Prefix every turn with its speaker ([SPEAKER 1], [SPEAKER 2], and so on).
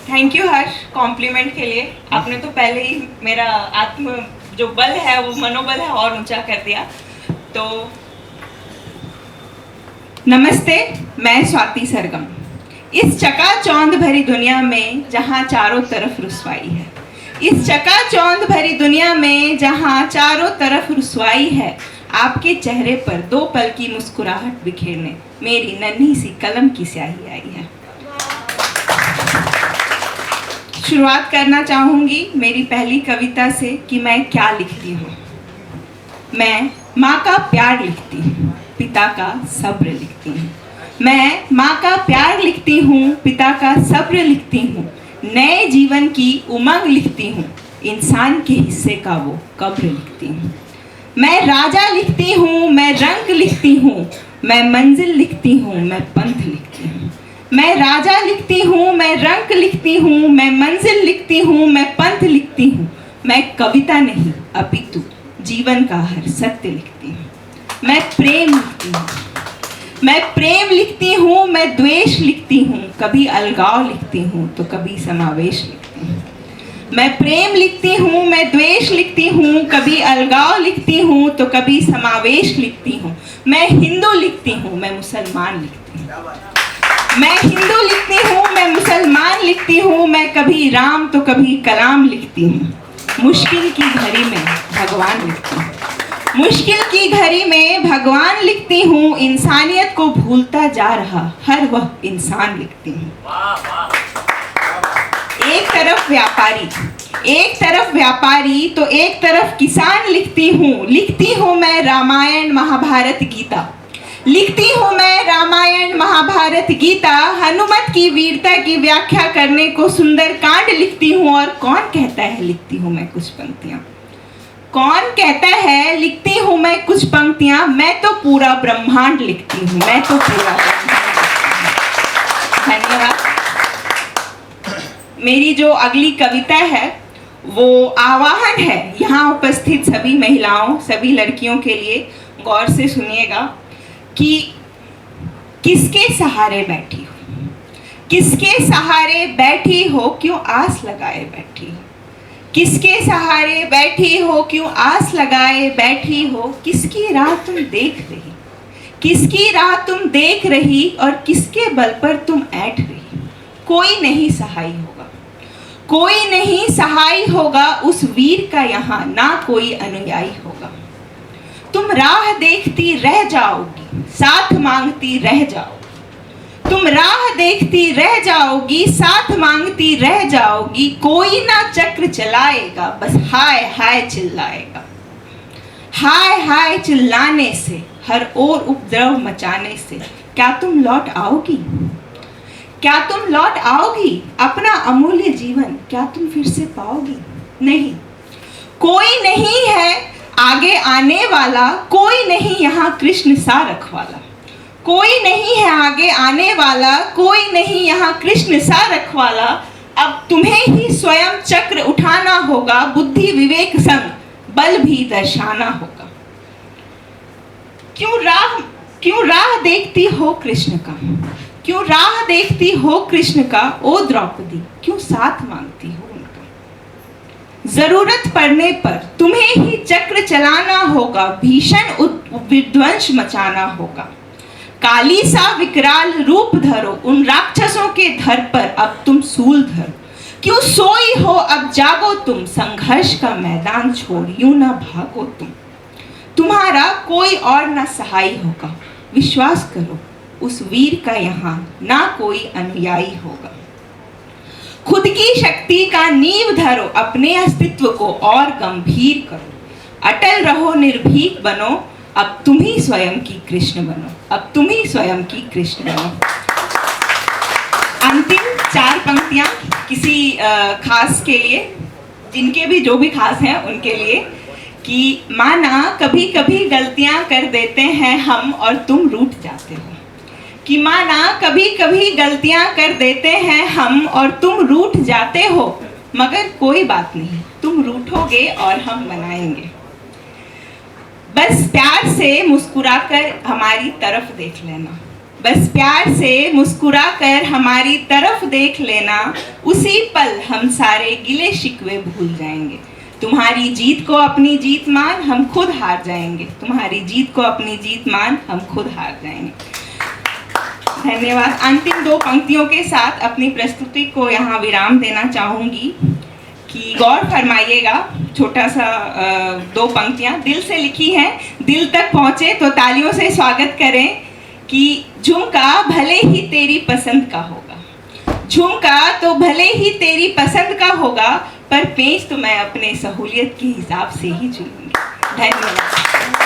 [SPEAKER 1] Thank you Harsh complement के लिए। आपने तो पहले ही मेरा आत्म जो बल है वो मनोबल है और ऊंचा कर दिया। तो नमस्ते, मैं स्वाति सरगम। इस चकाचौंध भरी दुनिया में जहाँ चारों तरफ रुसवाई है, इस चकाचौंध भरी दुनिया में जहाँ चारों तरफ रुसवाई है, आपके चेहरे पर दो पल की मुस्कुराहट बिखेरने मेरी नन्ही सी कलम की स्याही आई है। शुरुआत करना चाहूँगी मेरी पहली कविता से कि मैं क्या लिखती हूँ। मैं माँ का प्यार लिखती हूँ, पिता का सब्र लिखती हूँ। मैं माँ का प्यार लिखती हूँ, पिता का सब्र लिखती हूँ। नए जीवन की उमंग लिखती हूँ, इंसान के हिस्से का वो कब्र लिखती हूँ। मैं राजा लिखती हूँ, मैं रंग लिखती हूँ, मैं मंजिल लिखती हूँ, मैं पंथ लिखती हूँ। मैं राजा लिखती हूँ, मैं रंग लिखती हूँ, मैं मंजिल लिखती हूँ, मैं पंथ लिखती हूँ। मैं कविता नहीं अपितु जीवन का हर सत्य लिखती हूँ। मैं प्रेम लिखती हूँ, मैं प्रेम लिखती हूँ, मैं द्वेष लिखती हूँ, कभी अलगाव लिखती हूँ तो कभी समावेश लिखती हूँ। मैं प्रेम लिखती हूँ, मैं द्वेष लिखती हूँ, कभी अलगाव लिखती हूँ तो कभी समावेश लिखती हूँ। मैं हिंदू लिखती हूँ, मैं मुसलमान लिखती हूँ। मैं हिंदू लिखती हूँ, मैं मुसलमान लिखती हूँ, मैं कभी राम तो कभी कलाम लिखती हूँ। मुश्किल की घड़ी में भगवान लिखती हूँ, मुश्किल की घड़ी में भगवान लिखती हूँ। इंसानियत को भूलता जा रहा हर वह इंसान लिखती हूँ। एक तरफ व्यापारी तो एक तरफ किसान लिखती हूँ मैं रामायण महाभारत गीता। लिखती हूँ मैं रामायण महाभारत गीता। हनुमत की वीरता की व्याख्या करने को सुंदर कांड लिखती हूँ। और कौन कहता है लिखती हूँ मैं कुछ पंक्तियाँ, कौन कहता है लिखती हूँ मैं कुछ पंक्तियाँ। मैं तो पूरा ब्रह्मांड लिखती हूँ, मैं तो पूरा धन्यवाद। मेरी जो अगली कविता है वो आवाहन है यहाँ उपस्थित सभी महिलाओं, सभी लड़कियों के लिए। गौर से सुनिएगा कि किसके सहारे बैठी हो, किसके सहारे बैठी हो, क्यों आस लगाए बैठी हो। किसके सहारे बैठी हो, क्यों आस लगाए बैठी हो। किसकी राह तुम देख रही, किसकी राह तुम देख रही, और किसके बल पर तुम ऐठ रही। कोई नहीं सहाय होगा, कोई नहीं सहाय होगा उस वीर का यहाँ, ना कोई अनुयायी होगा। तुम राह देखती रह जाओगी, साथ मांगती रह जाओगी। तुम राह देखती रह जाओगी, साथ मांगती रह जाओगी। कोई ना चक्र चलाएगा, बस हाय हाय चिल्लाएगा। हाय हाय चिल्लाने से, हर ओर उपद्रव मचाने से, क्या तुम लौट आओगी, क्या तुम लौट आओगी। अपना अमूल्य जीवन क्या तुम फिर से पाओगी। नहीं, कोई नहीं है आगे आने वाला, कोई नहीं यहाँ कृष्ण सा रखवाला। कोई नहीं है आगे आने वाला, कोई नहीं यहाँ कृष्ण सा रखवाला। अब तुम्हें ही स्वयं चक्र उठाना होगा, बुद्धि विवेक संग बल भी दर्शाना होगा। क्यों राह देखती हो कृष्ण का, क्यों राह देखती हो कृष्ण का। ओ द्रौपदी क्यों साथ मांगती हो उनका। जरूरत पड़ने पर तुम्हें ही चक्र चलाना होगा, भीषण विध्वंस मचाना होगा। काली सा विकराल रूप धरो, उन राक्षसों के धर पर अब तुम सूल धरो। क्यों सोई हो अब जागो तुम, संघर्ष का मैदान छोड़ यूं ना भागो तुम। तुम्हारा कोई और ना सहाय होगा, विश्वास करो उस वीर का यहाँ ना कोई अनुयायी होगा। खुद की शक्ति का नींव धरो, अपने अस्तित्व को और गंभीर करो। अटल रहो निर्भीक बनो, अब तुम ही स्वयं की कृष्ण बनो, अब तुम ही स्वयं की कृष्ण बनो। अंतिम 4 पंक्तियां किसी खास के लिए, जिनके भी जो भी खास हैं उनके लिए, कि माना कभी कभी गलतियां कर देते हैं हम और तुम रूठ जाते हो। कि माना कभी कभी गलतियां कर देते हैं हम और तुम रूठ जाते हो, मगर कोई बात नहीं, तुम रूठोगे और हम मनाएंगे। बस प्यार से मुस्कुराकर हमारी तरफ देख लेना, बस प्यार से मुस्कुरा कर हमारी तरफ देख लेना, उसी पल हम सारे गिले शिकवे भूल जाएंगे। तुम्हारी जीत को अपनी जीत मान, हम खुद हार जाएंगे। तुम्हारी जीत को अपनी जीत मान, हम खुद हार जाएंगे। धन्यवाद। अंतिम दो पंक्तियों के साथ अपनी प्रस्तुति को यहाँ विराम देना चाहूँगी कि गौर फरमाइएगा। छोटा सा दो पंक्तियाँ दिल से लिखी हैं, दिल तक पहुँचे तो तालियों से स्वागत करें कि झुमका भले ही तेरी पसंद का होगा, झुमका तो भले ही तेरी पसंद का होगा, पर पेंच तो मैं अपने सहूलियत के हिसाब से ही चुनूंगी। धन्यवाद।